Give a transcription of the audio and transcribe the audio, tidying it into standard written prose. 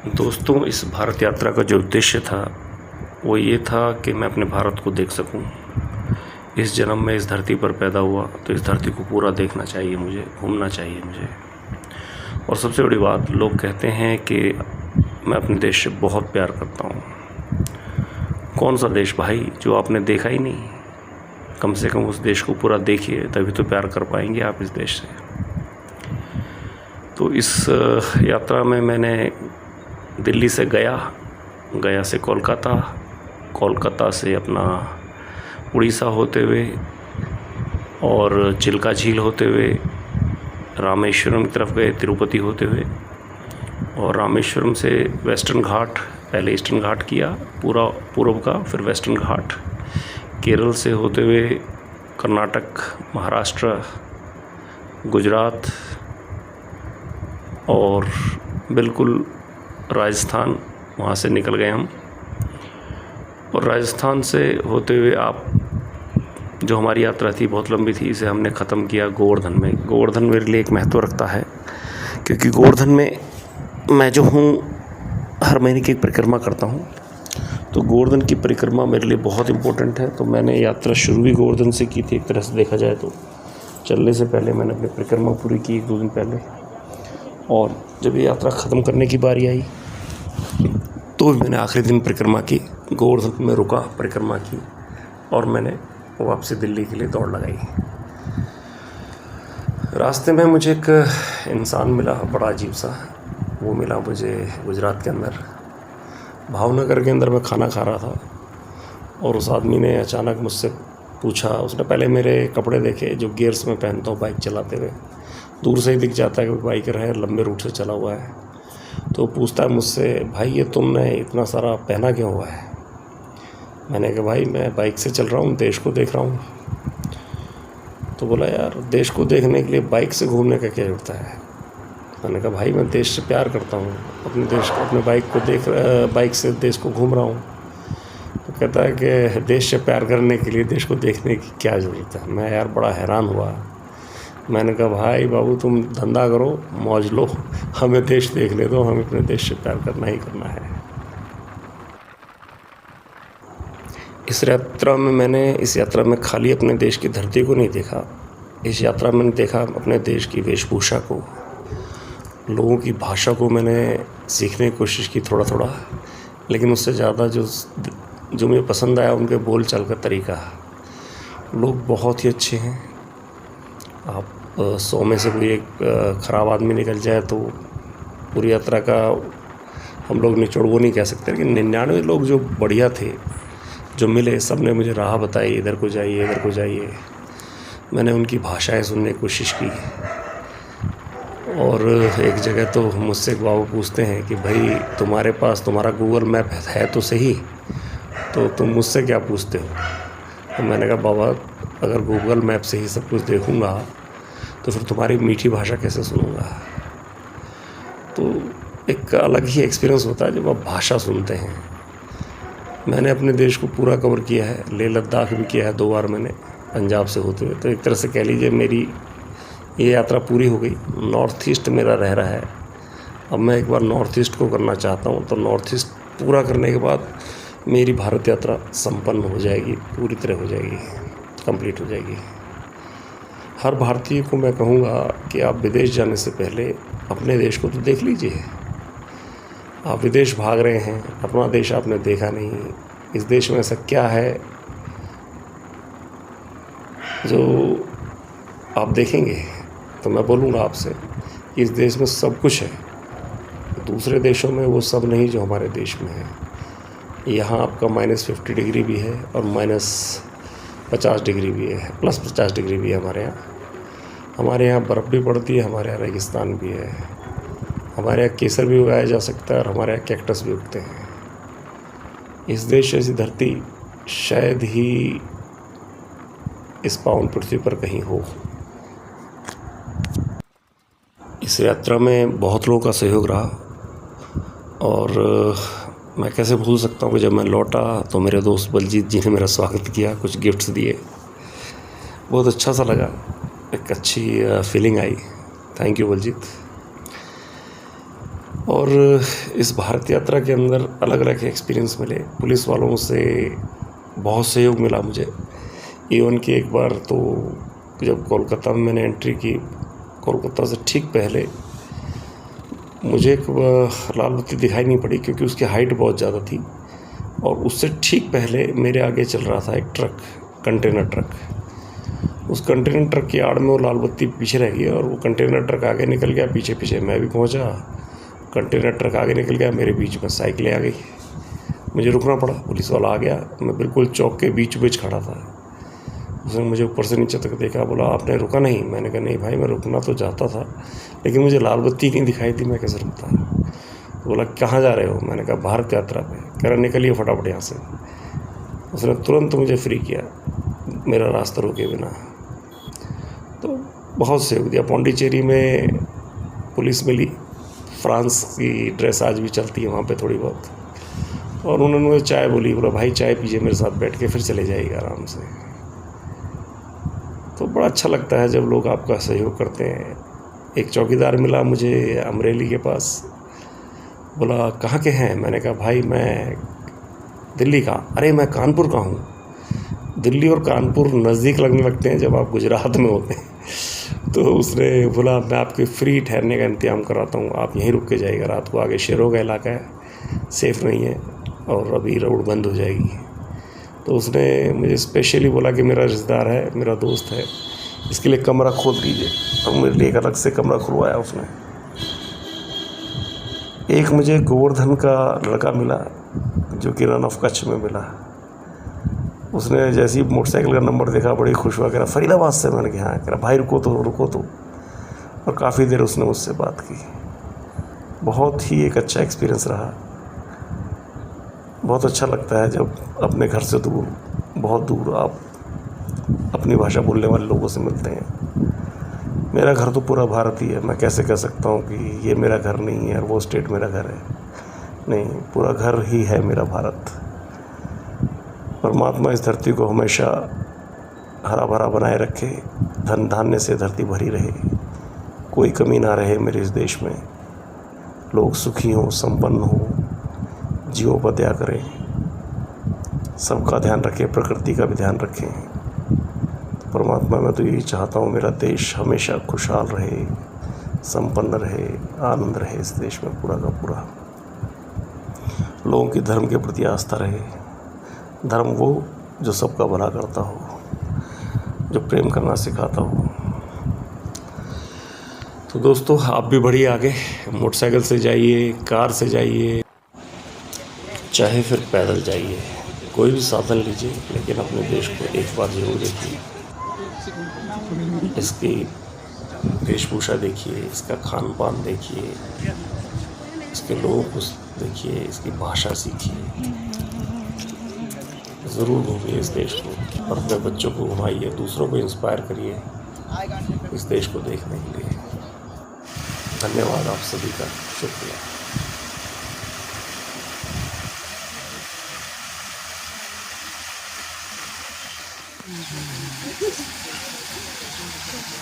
दोस्तों, इस भारत यात्रा का जो उद्देश्य था वो ये था कि मैं अपने भारत को देख सकूं। इस जन्म में इस धरती पर पैदा हुआ तो इस धरती को पूरा देखना चाहिए मुझे, घूमना चाहिए मुझे। और सबसे बड़ी बात, लोग कहते हैं कि मैं अपने देश से बहुत प्यार करता हूँ। कौन सा देश भाई जो आपने देखा ही नहीं? कम से कम उस देश को पूरा देखिए, तभी तो प्यार कर पाएंगे आप इस देश से। तो इस यात्रा में मैंने दिल्ली से गया से कोलकाता, कोलकाता से अपना उड़ीसा होते हुए और चिल्का झील होते हुए रामेश्वरम की तरफ गए, तिरुपति होते हुए, और रामेश्वरम से वेस्टर्न घाट, पहले ईस्टर्न घाट किया पूरा पूर्व का, फिर वेस्टर्न घाट, केरल से होते हुए कर्नाटक, महाराष्ट्र, गुजरात और बिल्कुल राजस्थान, वहाँ से निकल गए हम। और राजस्थान से होते हुए आप, जो हमारी यात्रा थी बहुत लंबी थी, इसे हमने ख़त्म किया गोवर्धन में। गोवर्धन मेरे लिए एक महत्व रखता है क्योंकि गोवर्धन में मैं जो हूँ हर महीने की एक परिक्रमा करता हूँ, तो गोवर्धन की परिक्रमा मेरे लिए बहुत इम्पोर्टेंट है। तो मैंने यात्रा शुरू भी गोवर्धन से की थी, एक तरह से देखा जाए तो। चलने से पहले मैंने अपनी परिक्रमा पूरी की 1-2 दिन पहले, और जब ये यात्रा ख़त्म करने की बारी आई तो मैंने आखिरी दिन परिक्रमा की, गोवर्धन में रुका, परिक्रमा की, और मैंने वापसी दिल्ली के लिए दौड़ लगाई। रास्ते में मुझे एक इंसान मिला, बड़ा अजीब सा। वो मिला मुझे गुजरात के अंदर, भावनगर के अंदर मैं खाना खा रहा था, और उस आदमी ने अचानक मुझसे पूछा। उसने पहले मेरे कपड़े देखे जो गियर्स में पहनता हूँ बाइक चलाते हुए, दूर से ही दिख जाता है कि बाइकर है, लंबे रूट से चला हुआ है। तो पूछता है मुझसे, भाई ये तुमने इतना सारा पहना क्यों हुआ है? मैंने कहा भाई मैं बाइक से चल रहा हूँ, देश को देख रहा हूँ। तो बोला यार देश को देखने के लिए बाइक से घूमने का क्या जरूरत है? मैंने कहा भाई मैं देश से प्यार करता हूँ, अपने देश को, अपने बाइक से देश को घूम रहा हूँ। तो कहता है कि देश से प्यार करने के लिए देश को देखने की क्या ज़रूरत है? मैं यार बड़ा हैरान हुआ। मैंने कहा भाई बाबू तुम धंधा करो, मौज लो, हमें देश देखने दो, हमें अपने देश से प्यार करना ही करना है। इस यात्रा में खाली अपने देश की धरती को नहीं देखा, इस यात्रा में मैंने देखा अपने देश की वेशभूषा को, लोगों की भाषा को मैंने सीखने की कोशिश की थोड़ा थोड़ा, लेकिन उससे ज़्यादा जो मुझे पसंद आया उनके बोल चाल का तरीका। लोग बहुत ही अच्छे हैं। आप 100 में से कोई एक ख़राब आदमी निकल जाए तो पूरी यात्रा का हम लोग निचोड़ वो नहीं कह सकते, लेकिन 99 लोग जो बढ़िया थे, जो मिले, सब ने मुझे राह बताई, इधर को जाइए, इधर को जाइए। मैंने उनकी भाषाएं सुनने की कोशिश की। और एक जगह तो मुझसे एक बाबू पूछते हैं कि भाई तुम्हारे पास तुम्हारा गूगल मैप है तो सही, तो तुम मुझसे क्या पूछते हो? तो मैंने कहा बाबा अगर गूगल मैप से ही सब कुछ देखूँगा तो फिर तुम्हारी मीठी भाषा कैसे सुनूँगा? तो एक अलग ही एक्सपीरियंस होता है जब आप भाषा सुनते हैं। मैंने अपने देश को पूरा कवर किया है, लेह लद्दाख भी किया है 2 बार मैंने, पंजाब से होते हुए। तो एक तरह से कह लीजिए मेरी ये यात्रा पूरी हो गई। नॉर्थ ईस्ट मेरा रह रहा है, अब मैं एक बार नॉर्थ ईस्ट को करना चाहता हूँ। तो नॉर्थ ईस्ट पूरा करने के बाद मेरी भारत यात्रा संपन्न हो जाएगी, पूरी तरह हो जाएगी, कंप्लीट हो जाएगी। हर भारतीय को मैं कहूँगा कि आप विदेश जाने से पहले अपने देश को तो देख लीजिए। आप विदेश भाग रहे हैं, अपना देश आपने देखा नहीं। इस देश में ऐसा क्या है जो आप देखेंगे? तो मैं बोलूँगा आपसे कि इस देश में सब कुछ है। दूसरे देशों में वो सब नहीं जो हमारे देश में है। यहाँ आपका -50 डिग्री भी है और -50 डिग्री भी है, +50 डिग्री भी है हमारे यहाँ बर्फ़ भी पड़ती है, हमारे यहाँ रेगिस्तान भी है, हमारे यहाँ केसर भी उगाया जा सकता है और हमारे यहाँ कैक्टस भी उगते हैं। इस देश जैसी धरती शायद ही इस पावन पृथ्वी पर कहीं हो। इस यात्रा में बहुत लोगों का सहयोग रहा, और मैं कैसे भूल सकता हूँ कि जब मैं लौटा तो मेरे दोस्त बलजीत जी ने मेरा स्वागत किया, कुछ गिफ्ट्स दिए, बहुत अच्छा सा लगा, एक अच्छी फीलिंग आई। Thank you Baljeet. और इस भारत यात्रा के अंदर अलग अलग एक्सपीरियंस मिले। पुलिस वालों से बहुत सहयोग मिला मुझे। इवन कि एक बार तो जब कोलकाता में मैंने एंट्री की, कोलकाता से ठीक पहले मुझे एक लाल बत्ती दिखाई नहीं पड़ी, क्योंकि उसकी हाइट बहुत ज़्यादा थी। और उससे ठीक पहले मेरे आगे चल रहा था एक ट्रक, कंटेनर ट्रक। उस कंटेनर ट्रक की आड़ में वो लाल बत्ती पीछे रह गई और वो कंटेनर ट्रक आगे निकल गया, पीछे पीछे मैं भी पहुंचा। कंटेनर ट्रक आगे निकल गया, मेरे बीच में साइकिलें आ गई। मुझे रुकना पड़ा, पुलिस वाला आ गया। मैं बिल्कुल चौक के बीच बीच खड़ा था। उसने मुझे ऊपर से नीचे तक देखा, बोला आपने रुका नहीं? मैंने कहा नहीं भाई, मैं रुकना तो चाहता था, लेकिन मुझे लाल बत्ती नहीं दिखाई थी, मैं कैसे रुकता। तो बोला कहाँ जा रहे हो? मैंने कहा भारत यात्रा पे। कह रहा निकलिए फटाफट यहाँ से। उसने तुरंत मुझे फ्री किया, मेरा रास्ता रुके बिना। तो बहुत सहयोग दिया। पौंडीचेरी में पुलिस मिली, फ्रांस की ड्रेस आज भी चलती है वहाँ पे थोड़ी बहुत। और उन्होंने मुझे चाय बोली, बोला भाई चाय पीजिए मेरे साथ बैठ के, फिर चले जाइएगा आराम से। तो बड़ा अच्छा लगता है जब लोग आपका सहयोग करते हैं। एक चौकीदार मिला मुझे अमरेली के पास, बोला कहाँ के हैं? मैंने कहा भाई मैं दिल्ली का। अरे मैं कानपुर का हूँ। दिल्ली और कानपुर नज़दीक लगने लगते हैं जब आप गुजरात में होते हैं। तो उसने बोला मैं आपके फ्री ठहरने का इंतज़ाम कराता हूँ, आप यहीं रुक के जाइएगा रात को। आगे शेरों का इलाका है, सेफ़ नहीं है और अभी रोड बंद हो जाएगी। तो उसने मुझे स्पेशली बोला कि मेरा रिश्तेदार है, मेरा दोस्त है, इसके लिए कमरा खोल दीजिए। और मेरे लिए एक अलग से कमरा खुलवाया उसने। एक मुझे गोवर्धन का लड़का मिला जो कि रन ऑफ कच्छ में मिला। उसने जैसे ही मोटरसाइकिल का नंबर देखा बड़ी खुश हुआ, कह रहा फरीदाबाद से। मैंने कहा हाँ। कह रहा भाई रुको तो। और काफ़ी देर उसने मुझसे बात की। बहुत ही एक अच्छा एक्सपीरियंस रहा। बहुत अच्छा लगता है जब अपने घर से दूर, बहुत दूर आप अपनी भाषा बोलने वाले लोगों से मिलते हैं। मेरा घर तो पूरा भारत ही है। मैं कैसे कह सकता हूँ कि ये मेरा घर नहीं है और वो स्टेट मेरा घर है? नहीं, पूरा घर ही है मेरा भारत। परमात्मा इस धरती को हमेशा हरा भरा बनाए रखे, धन धान्य से धरती भरी रहे, कोई कमी ना रहे मेरे इस देश में। लोग सुखी हों, संपन्न हों, जीवों पर दया करें, सबका ध्यान रखें, प्रकृति का भी ध्यान रखें। परमात्मा मैं तो यही चाहता हूँ, मेरा देश हमेशा खुशहाल रहे, संपन्न रहे, आनंद रहे इस देश में पूरा का पूरा। लोगों की धर्म के प्रति आस्था रहे। धर्म वो जो सबका भला करता हो, जो प्रेम करना सिखाता हो। तो दोस्तों आप भी बढ़िए आगे, मोटरसाइकिल से जाइए, कार से जाइए, चाहे फिर पैदल जाइए, कोई भी साधन लीजिए, लेकिन अपने देश को एक बार जरूर देखिए। इसकी वेशभूषा देखिए, इसका खान पान देखिए, इसके लोगों को देखिए, इसकी भाषा सीखिए। ज़रूर घूमिए इस देश को और अपने बच्चों को घुमाइए, दूसरों को इंस्पायर करिए इस देश को देखने के लिए। धन्यवाद आप सभी का, शुक्रिया।